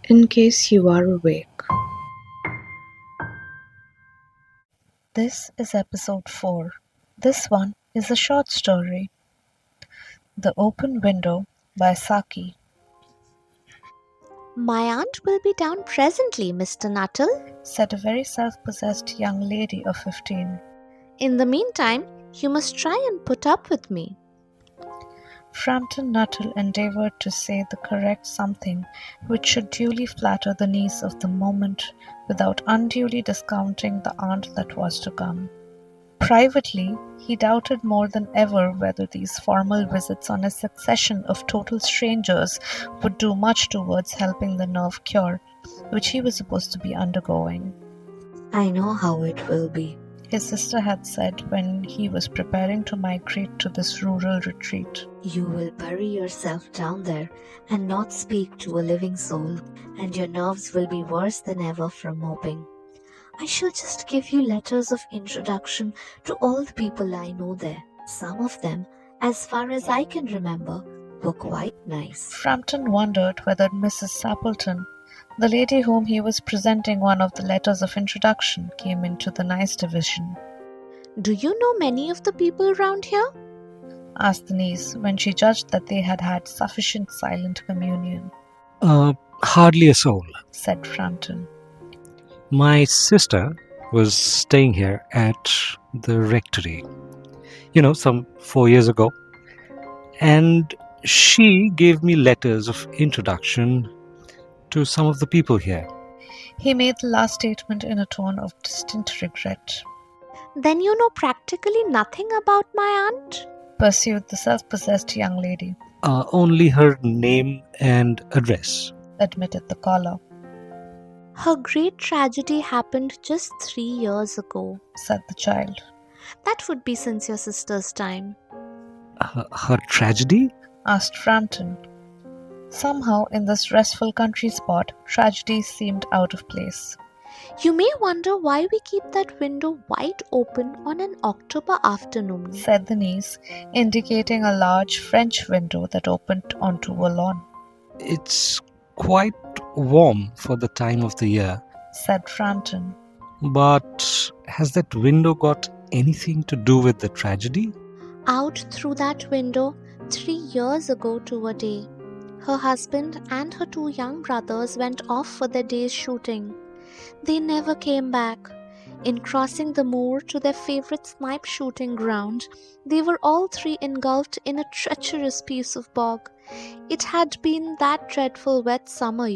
In case you are awake. This is episode 4. This one is a short story. The Open Window by Saki. My aunt will be down presently, Mr. Nuttall, said a very self-possessed young lady of 15. In the meantime, you must try and put up with me. Frampton Nuttall endeavoured to say the correct something which should duly flatter the niece of the moment without unduly discounting the aunt that was to come. Privately, he doubted more than ever whether these formal visits on a succession of total strangers would do much towards helping the nerve cure, which he was supposed to be undergoing. "I know how it will be," his sister had said when he was preparing to migrate to this rural retreat. "You will bury yourself down there and not speak to a living soul, and your nerves will be worse than ever from moping. I shall just give you letters of introduction to all the people I know there. Some of them, as far as I can remember, were quite nice." Frampton wondered whether Mrs. Sappleton, the lady whom he was presenting one of the letters of introduction, came into the nice division. Do you know many of the people round here? asked the niece when she judged that they had had sufficient silent communion. Hardly a soul, said Frampton. My sister was staying here at the rectory, some 4 years ago, and she gave me letters of introduction to some of the people here. He made the last statement in a tone of distinct regret. Then you know practically nothing about my aunt? Pursued the self-possessed young lady. Only her name and address, admitted the caller. Her great tragedy happened just 3 years ago, said the child. That would be since your sister's time. Her tragedy? asked Frampton. Somehow, in this restful country spot, tragedies seemed out of place. You may wonder why we keep that window wide open on an October afternoon, said the niece, indicating a large French window that opened onto a lawn. It's quite warm for the time of the year, said Frampton. But has that window got anything to do with the tragedy? Out through that window 3 years ago to a day, her husband and her 2 young brothers went off for their day's shooting. They never came back. In crossing the moor to their favourite snipe shooting ground, they were all 3 engulfed in a treacherous piece of bog. It had been that dreadful wet summer,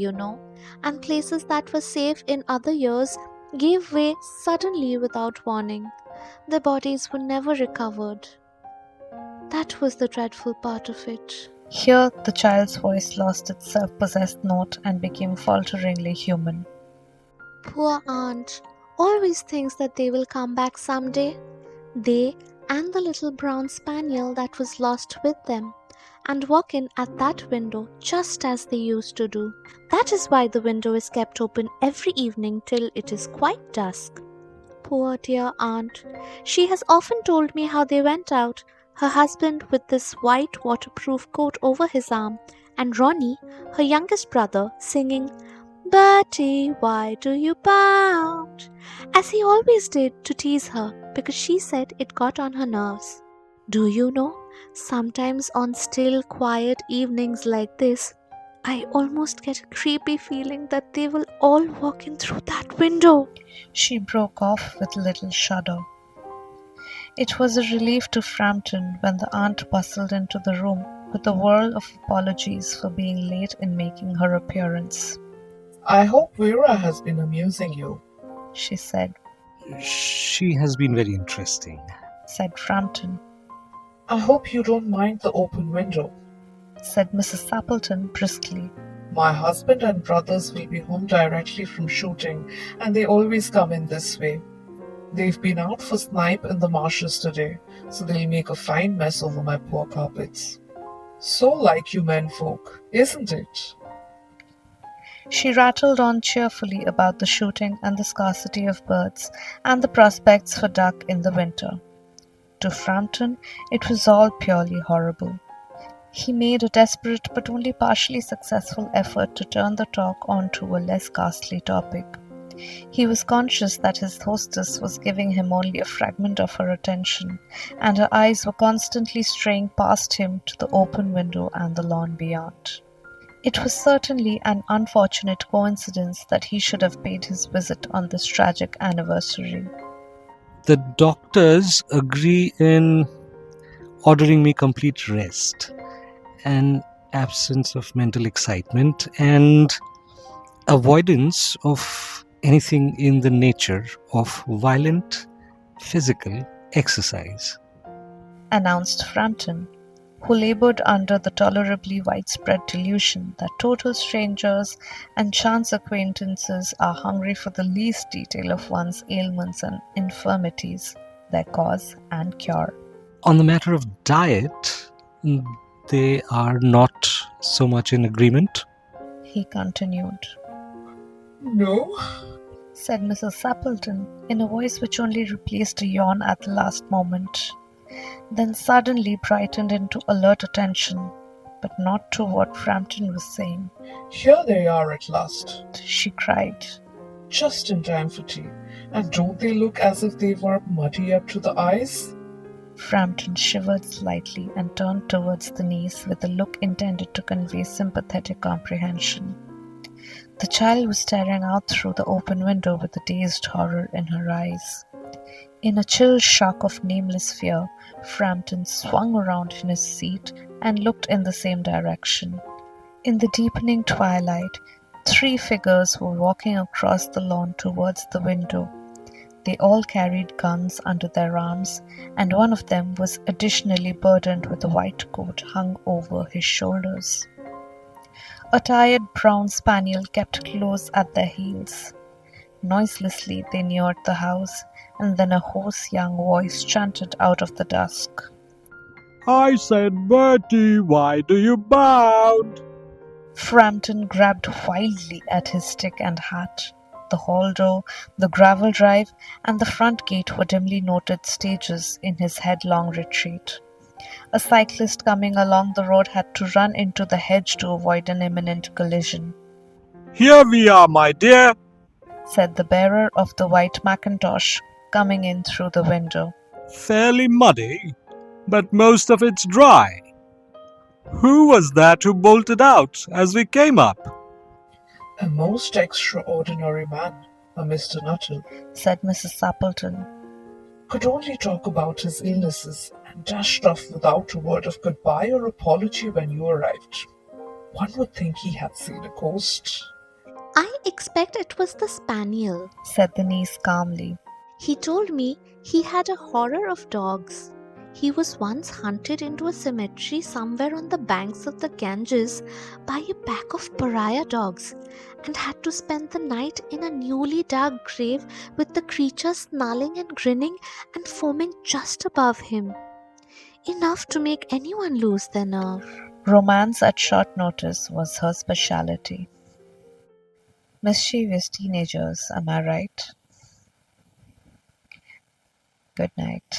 and places that were safe in other years gave way suddenly without warning. Their bodies were never recovered. That was the dreadful part of it. Here the child's voice lost its self-possessed note and became falteringly human. Poor aunt always thinks that they will come back someday. They and the little brown spaniel that was lost with them, and walk in at that window just as they used to do. That is why the window is kept open every evening till it is quite dusk. Poor dear aunt. She has often told me how they went out, her husband with this white waterproof coat over his arm, and Ronnie, her youngest brother, singing, "Bertie, why do you pout?" as he always did to tease her, because she said it got on her nerves. Do you know, sometimes on still, quiet evenings like this, I almost get a creepy feeling that they will all walk in through that window. She broke off with a little shudder. It was a relief to Frampton when the aunt bustled into the room with a whirl of apologies for being late in making her appearance. "I hope Vera has been amusing you," she said. She has been very interesting, said Frampton. "I hope you don't mind the open window," said Mrs. Sappleton briskly. "My husband and brothers will be home directly from shooting, and they always come in this way. They've been out for snipe in the marshes today, so they'll make a fine mess over my poor carpets. So like you menfolk, isn't it?" She rattled on cheerfully about the shooting and the scarcity of birds and the prospects for duck in the winter. To Frampton, it was all purely horrible. He made a desperate but only partially successful effort to turn the talk onto a less ghastly topic. He was conscious that his hostess was giving him only a fragment of her attention, and her eyes were constantly straying past him to the open window and the lawn beyond. It was certainly an unfortunate coincidence that he should have paid his visit on this tragic anniversary. The doctors agree in ordering me complete rest, an absence of mental excitement, and avoidance of anything in the nature of violent physical exercise. Announced Frampton, who labored under the tolerably widespread delusion that total strangers and chance acquaintances are hungry for the least detail of one's ailments and infirmities, their cause and cure. On the matter of diet, they are not so much in agreement. He continued. No? Said Mrs. Sappleton, in a voice which only replaced a yawn at the last moment, then suddenly brightened into alert attention, but not to what Frampton was saying. Here they are at last. She cried. Just in time for tea. And don't they look as if they were muddy up to the eyes? Frampton shivered slightly and turned towards the niece with a look intended to convey sympathetic comprehension. The child was staring out through the open window with a dazed horror in her eyes. In a chill shock of nameless fear, Frampton swung around in his seat and looked in the same direction. In the deepening twilight, 3 figures were walking across the lawn towards the window. They all carried guns under their arms, and one of them was additionally burdened with a white coat hung over his shoulders. A tired brown spaniel kept close at their heels. Noiselessly they neared the house, and then a hoarse young voice chanted out of the dusk. I said, Bertie, why do you bound? Frampton grabbed wildly at his stick and hat. The hall door, the gravel drive, and the front gate were dimly noted stages in his headlong retreat. A cyclist coming along the road had to run into the hedge to avoid an imminent collision. Here we are, my dear, said the bearer of the white mackintosh, coming in through the window. Fairly muddy, but most of it's dry. Who was that who bolted out as we came up? A most extraordinary man, a Mr. Nuttall, said Mrs. Sappleton. Could only talk about his illnesses and dashed off without a word of goodbye or apology when you arrived. One would think he had seen a ghost. I expect it was the spaniel, said the niece calmly. He told me he had a horror of dogs. He was once hunted into a cemetery somewhere on the banks of the Ganges by a pack of pariah dogs and had to spend the night in a newly dug grave with the creature snarling and grinning and foaming just above him. Enough to make anyone lose their nerve. Romance at short notice was her specialty. Mischievous teenagers, am I right? Good night.